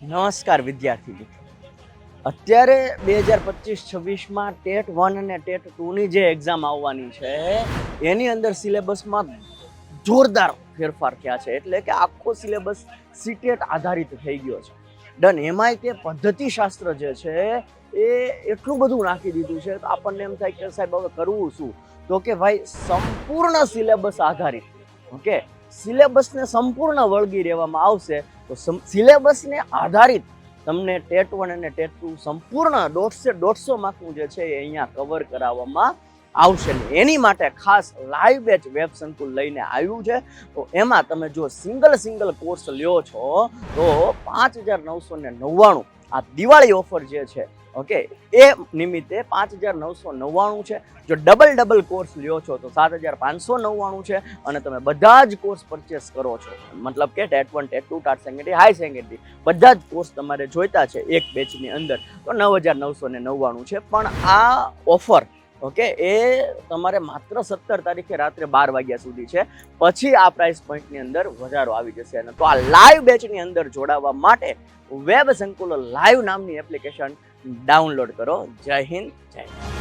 નમસ્કાર વિદ્યાર્થી મિત્રો. અત્યારે 2025-26માં ટેટ 1 અને ટેટ 2ની જે એક્ઝામ આવવાની છે એની અંદર સિલેબસમાં જોરદાર ફેરફાર થયા છે. એટલે કે આખો સિલેબસ સીટેટ આધારિત થઈ ગયો છે. ડન. એમાંય તે પદ્ધતિશાસ્ત્ર જે છે એ એટલું બધું નાખી દીધું છે તો આપણને એમ થાય કે સાહેબ હવે કરવું શું? તો કે ભાઈ સંપૂર્ણ સિલેબસ આધારિત, ઓકે, સિલેબસને સંપૂર્ણ વળગી રહેવામાં આવશે તો સિલેબસને આધારિત તમને ટેટ 1 અને ટેટ 2 સંપૂર્ણ 150 માર્કનું જે છે એ અહીંયા કવર કરાવવામાં આવશે ને એની માટે ખાસ લાઈવ બેચ વેબ સંકુલ લઈને આવ્યું છે. તો એમાં તમે જો સિંગલ કોર્સ લ્યો છો તો 5,999 આ દિવાળી ઓફર જે છે, ઓકે, એ નિમિત્તે 5,999 છે. જો ડબલ કોર્સ લ્યો છો તો 7,599 છે. અને તમે બધા જ કોર્સ પરચેસ કરો છો, મતલબ કે TET 1 TET 2 TAT secondary high secondary બધા જ કોર્સ તમારે જોઈતા છે એક બેચની અંદર તો 9,999 છે. પણ આ ઓફર, ઓકે, એ તમારે માત્ર 17 તારીખે રાત્રે 12 વાગ્યા સુધી છે. પછી આ પ્રાઇસ પોઈન્ટની અંદર વધારો આવી જશે. અને તો આ લાઈવ બેચની અંદર જોડાવા માટે વેબ સંકુલ લાઈવ નામની એપ્લિકેશન ડાઉનલોડ કરો. જય હિન્દ, જય હિન્દ.